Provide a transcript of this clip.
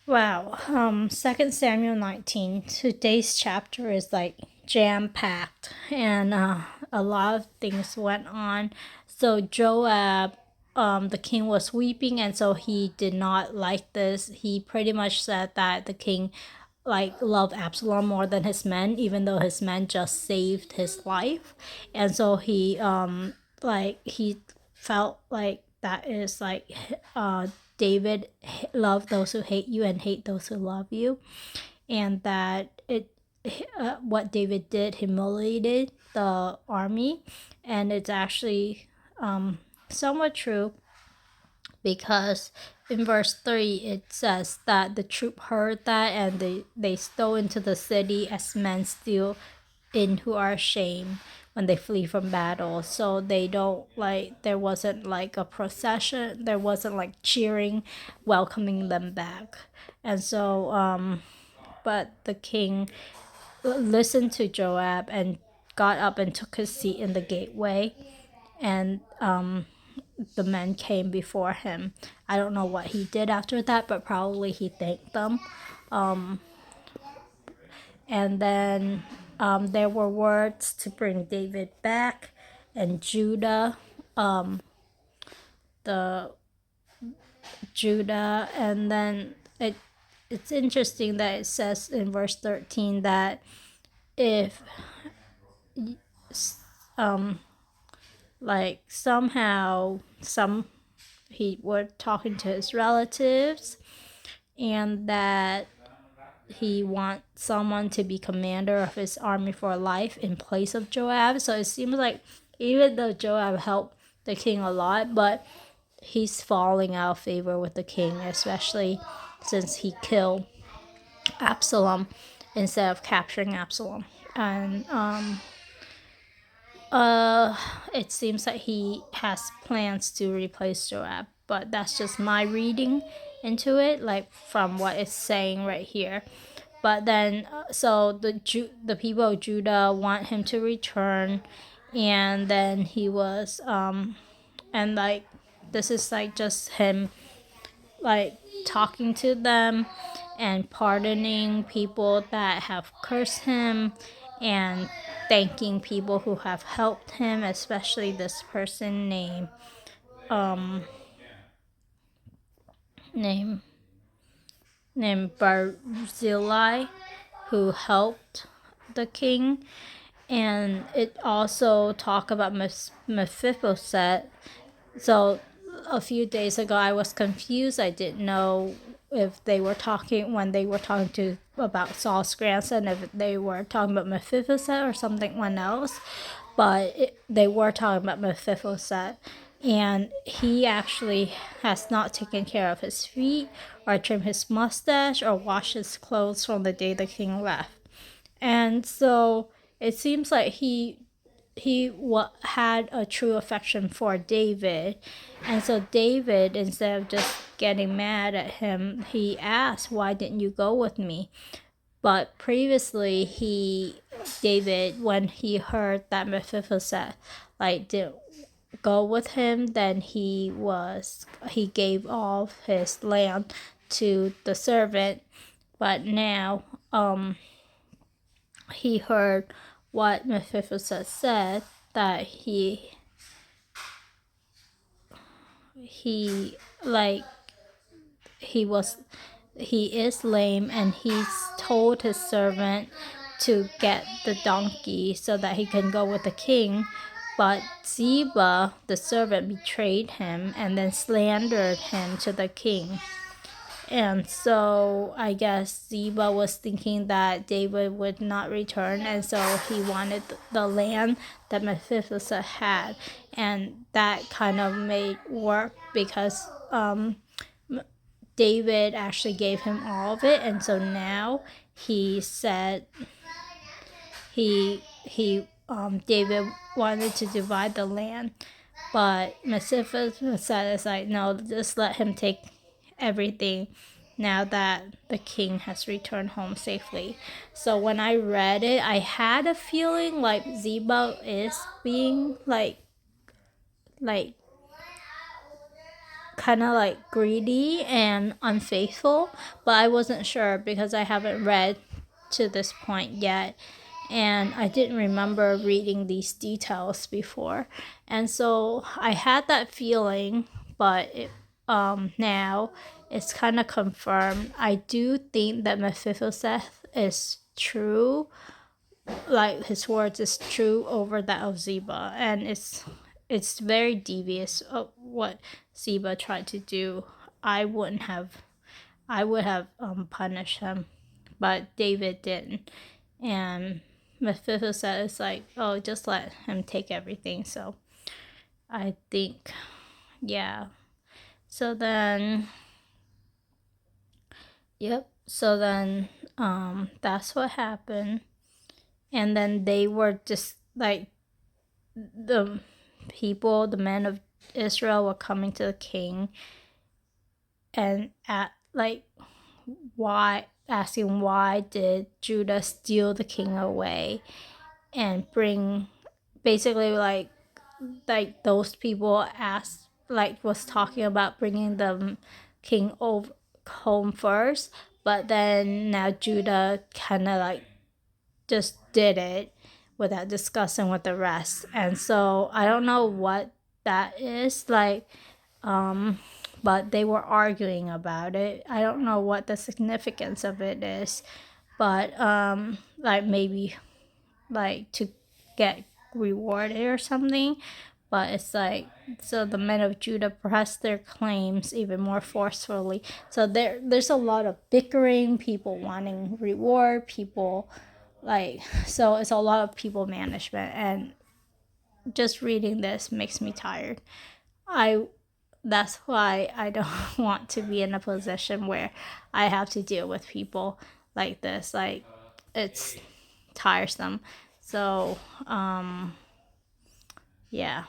Wow. 2 Samuel 19. Today's chapter is like jam packed, and a lot of things went on. So Joab, the king, was weeping, and so he did not like this. He pretty much said that the king loved Absalom more than his men, even though his men just saved his life. And so he felt like that is like David love those who hate you and hate those who love you, and that what David did humiliated the army, and it's actually somewhat true because in verse 3 it says that the troop heard that and they stole into the city as men steal in who are ashamed when they flee from battle. So they don't there wasn't like a procession, there wasn't like cheering, welcoming them back. And so but the king listened to Joab and got up and took his seat in the gateway, and the men came before him. I don't know what he did after that, but probably he thanked them. And then there were words to bring David back, and the Judah, and then it's interesting that it says in verse 13 that if somehow he were talking to his relatives, and that he wants someone to be commander of his army for life in place of Joab. So it seems like even though Joab helped the king a lot, but he's falling out of favor with the king, especially since he killed Absalom instead of capturing Absalom. And it seems like he has plans to replace Joab, but that's just my reading into it, like from what it's saying right here. But then, so the people of Judah want him to return, and then he was and like this is like just him like talking to them and pardoning people that have cursed him, and thanking people who have helped him, especially this person named named Barzillai, who helped the king. And it also talk about Mephibosheth. So a few days ago I was confused. I didn't know if they were talking, when they were talking to about Saul's grandson, if they were talking about Mephibosheth or something else. But they were talking about Mephibosheth, and he actually has not taken care of his feet or trimmed his mustache or washed his clothes from the day the king left. And so it seems like he had a true affection for David. And so David, instead of just getting mad at him, he asked, "Why didn't you go with me?" But previously, David, when he heard that Mephibosheth didn't go with him, then he gave all his land to the servant. But now he heard what Mephibosheth said, that he like he was he is lame, and he's told his servant to get the donkey so that he can go with the king. But Ziba, the servant, betrayed him and then slandered him to the king. And so I guess Ziba was thinking that David would not return, and so he wanted the land that Mephibosheth had. And that kind of made work because David actually gave him all of it. And so now he said David wanted to divide the land, but Mephibosheth is like, no, just let him take everything now that the king has returned home safely. So when I read it, I had a feeling like Ziba is being like kind of like greedy and unfaithful, but I wasn't sure because I haven't read to this point yet, and I didn't remember reading these details before, and so I had that feeling, but now it's kind of confirmed. I do think that Mephibosheth is true, like his words is true over that of Ziba, and it's very devious of what Ziba tried to do. I wouldn't have, I would have punished him, but David didn't, and Mephibosheth is like, oh, just let him take everything. So I think, yeah. So then, yep. So then, that's what happened, and then they were just like the people, the men of Israel were coming to the king and at like why asking why did Judah steal the king away and bring basically like those people asked like was talking about bringing the king over home first, but then now Judah kind of like just did it without discussing with the rest. And so I don't know what that is like, but they were arguing about it. I don't know what the significance of it is, but like maybe like to get rewarded or something. But it's like, so the men of Judah pressed their claims even more forcefully. So there's a lot of bickering, people wanting reward, people like, so it's a lot of people management, and just reading this makes me tired. I That's why I don't want to be in a position where I have to deal with people like this. Like, it's tiresome. So yeah.